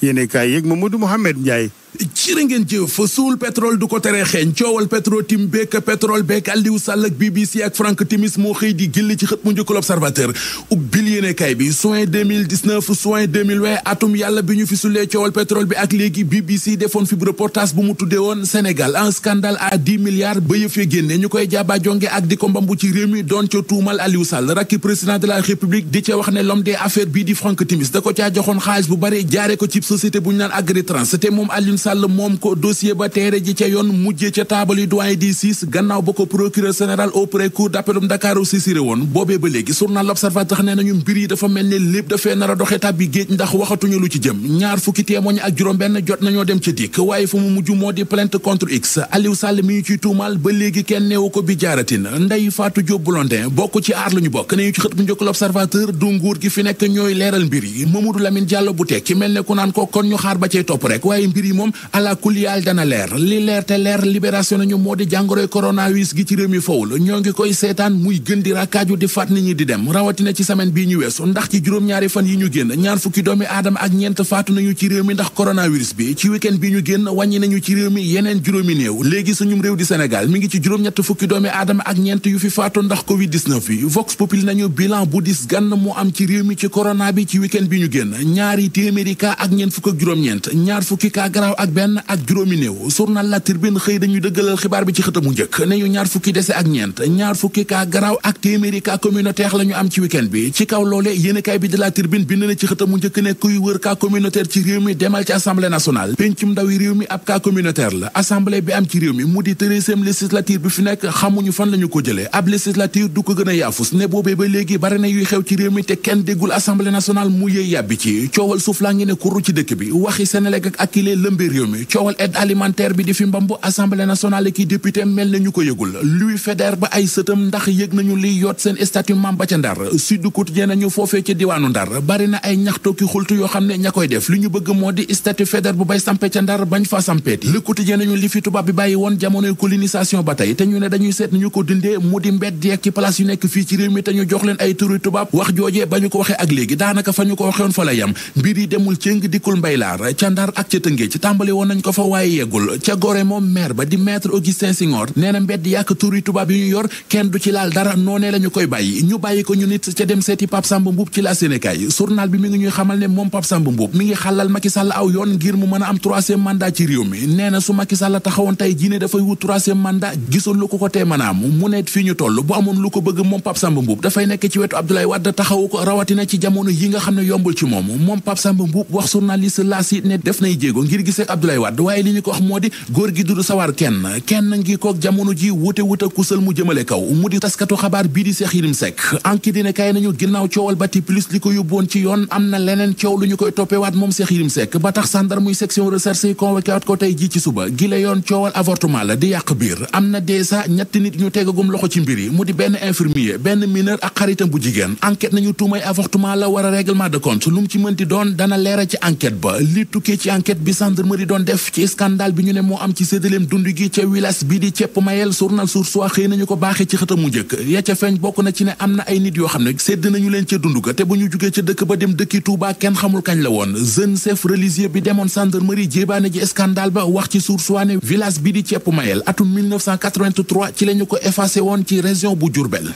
yéene kaay yeeg Mamadou Mouhamed Ndiaye. cirë ngeen jëf suul pétrole du ko tere xeeñ coowal Petro-Tim beek pétrole beek Aliou Sall ak BBC ak Frank Timis moo xëy di gilli ci xët mu njëkk l'Observateur ubbil yéenekaay bi juin 2019 juin 2020 atum yàlla bi ñu fi sulee coowal pétrole bi ak léegi BBC defoon fi reportage bu mu tuddee woon Sénégal un scandale à 10 milliards ba yëf ya génne ñu koy jaaba jonge ak di ko mbambu ci réew mi doon ca tuumal Aliou Sall rakki président de la République di ca wax ne l'homme des affaires bii di Frank Timis da ko caa joxoon xaalis bu bari jaare ko ci société bu ñu naan Agritrans te moom Aliou Sall moom ko dossier ba teere ji ca yoon mujjee ca taabal yu doyen di 6 gannaaw ba ko procureur général auprès cour d'appel Dakar saisiré woon boobee ba léegi journal l'Observateur nee nañu mbir yi dafa mel ne lépp dafee nar a doxe tàbbi géej ndax waxatuñu lu ci jëm ñaar fukki témoin ak juróom-benn jot nañoo dem ca dikk waaye fu mu mujj moo di plainte contre X Aliou Sall mi ñu ciy tuumal ba léegi kenn neewu ko bi jaaratin Ndeye Fatou Diop Blondin bokk ci aar la ñu bokk ne ñu ci xët bu njëkk l'Observateur du nguur gi fi nekk ñooy leeral mbir yi Mamadou Lamine Diallo bu tekki mel ne ku naan ko kon ñu xaar ba cay topp rek waaye mbir yi moom ala kulli yaal dana leer li leer te leer libération nañu moo di jàngoroy coronavirus gi ci réew mi fawul ñoo ngi koy seetaan muy gën di rakkaaju di faat nit ñi di dem rawatina ci semaine bii ñu weesu ndax ci juróom-ñaari fan yi ñu génn ñaar fukki doomi aadama ak ñeent faatu nañu ci réew mi ndax coronavirus bi ci week-end bi ñu génn wàññi nañu ci réew mi yeneen juróomi néew léegi suñum réew di Sénégal mi ngi ci juróom-ñett fukki doomi aadama ak ñeent yu fi faatu ndax covid-19 bi Vox Populi nañu bilan bu dis gann mu am ci réew mi ci corona bi ci week-end bi ñu génn ñaari téeméeri cas ak ñeent fukk ak juróom-ñeent ñaar fukki cas garaaw ak benn ak juróomi néew journal La Tribune xëy dañuy dëggalal xibaar bi ci xëtamu njëkk ne ñu ñaar fukki dese ak ñeent ñaar fukki cas garaaw ak téeméeri cas communautaire la ñu am ci week-end bi ci kaw loole yéenekaay bi de La Tribune bind na ci xëtamu njëkk ne kuy wër cas communautaire ci réew mi demal ci assemblée nationale pencum ndawi réew mi ab cas communautaire la assemblée bi am ci réew mi mu di 13e législature bi fi nekk xamuñu fan la ñu ko jëlee ab législature du ko gën a yaafus ne boobee ba léegi bari na yuy xew ci réew mi te kenn déggul assemblée nationale mu yëy yàbbi ci coowal suuf laa ngi ne kurru ci dëkk bi waxi Senelec ak Akilee lëmbe réew mi coowal aide alimentaire bi di fi mbambu assemblée nationale ki député mel na ñu ko yëgul Louis Faidherbe ba ay sëtam ndax yëg nañu liy yoot seen statut membre ca Ndar Sud Quotidien nañu foofee ca diwaanu Ndar bari na ay ñaxtoo ki xultu yoo xam ne ña koy def li ñu bëgg moo di statut Faidherbe bu bay sampe ca Ndar bañ fa sampeeti Le Quotidien nañu li fi tubaab bi bàyyi woon jamonoy colonisation ba tey te ñu ne dañuy seet ni ñu ko dindee mu di mbedd yeeg ci place yu nekk fii ci réew mi te ñu jox leen ay turi tubaab wax joojee ba ñu ko waxee ak léegi daanaka fa ñu ko waxewoon fa la yam mbir yi demul cëng dikkul mbaylaar ca Ndar ak ca Tëngéej ci tàmbali woon nañ ko fa waaye yeggul ca Gorée moom maire ba di maître Augustin Senghor nee na mbedd yàq turi tubaab yi ñu yor kenn du ci laal dara noonee la ñu koy bàyyi ñu bàyyi ko ñu nit ca dem seeti Pape Samba Mboup ci la Sénégal journal bi mi ngi ñuy xamal ne moom Pape Samba Mboup mi ngi xalal Macky Sall aw yoon ngir mu mën a am 3e mandat ci réew mi nee na su Macky Sall taxawoon tey jii ne dafay wut 3e mandat gisul lu ko tee mën a am mu ne fii ñu toll bu amoon lu ko bëgg moom Pape Samba Mboup dafay nekk ci wetu Abdoulaye Wade taxawu ko rawatina ci jamono yi nga xam ne yombul ci moom Pape Samba Mboup wax journaliste la si ne def nay jéego ngir gisee ak Abdoulaye Wade waaye li ñu ko wax moo di góor gi du sawar kenn ngi kook jamono ji wute kusal mu jëmale kaw mu di taskatu xabaar bii di Cheikh Yérim Seck enquête dina kay nañu ginnaaw coowal Bati Plus li ko yóbboon ci yoon am na leneen coow lu ñu koy toppewaat moom Cheikh Yérim Seck ba tax sàndar muy section recherche yi convoqué waat ko tey ji ci suba gi la yoon coowal avortement la di yàq biir am na déjà ñetti nit ñu tegagum loxo ci mbir yi mu di benn infirmier benn mineur ak xaritam bu jigéen enquête nañu tuumay avortement la war a règlement de compte lu mu ci mënti doon dana leera ci enquête ba li tukkee ci enquête bi gendarmerie doon def ci scandale bi ñu ne moo am ci séddaleem dund gi ca village bi di cepp mayel journal Source A xëy nañu ko baaxee ci xëtam mu njëkk ya ca feeñ bokk na ci ne am na ay nit yoo xam ne sédd nañu leen ca dund ga te bu ñu jugee ca dëkk ba dem dëkki Touba kenn xamul kañ la woon jeune chef religieux bi demoon gendarmerie jéebaane ji scandale ba wax ci Source A ne village bi di cepp mayel atum 1983 ci lañu ko effacé woon ci région bu Diourbel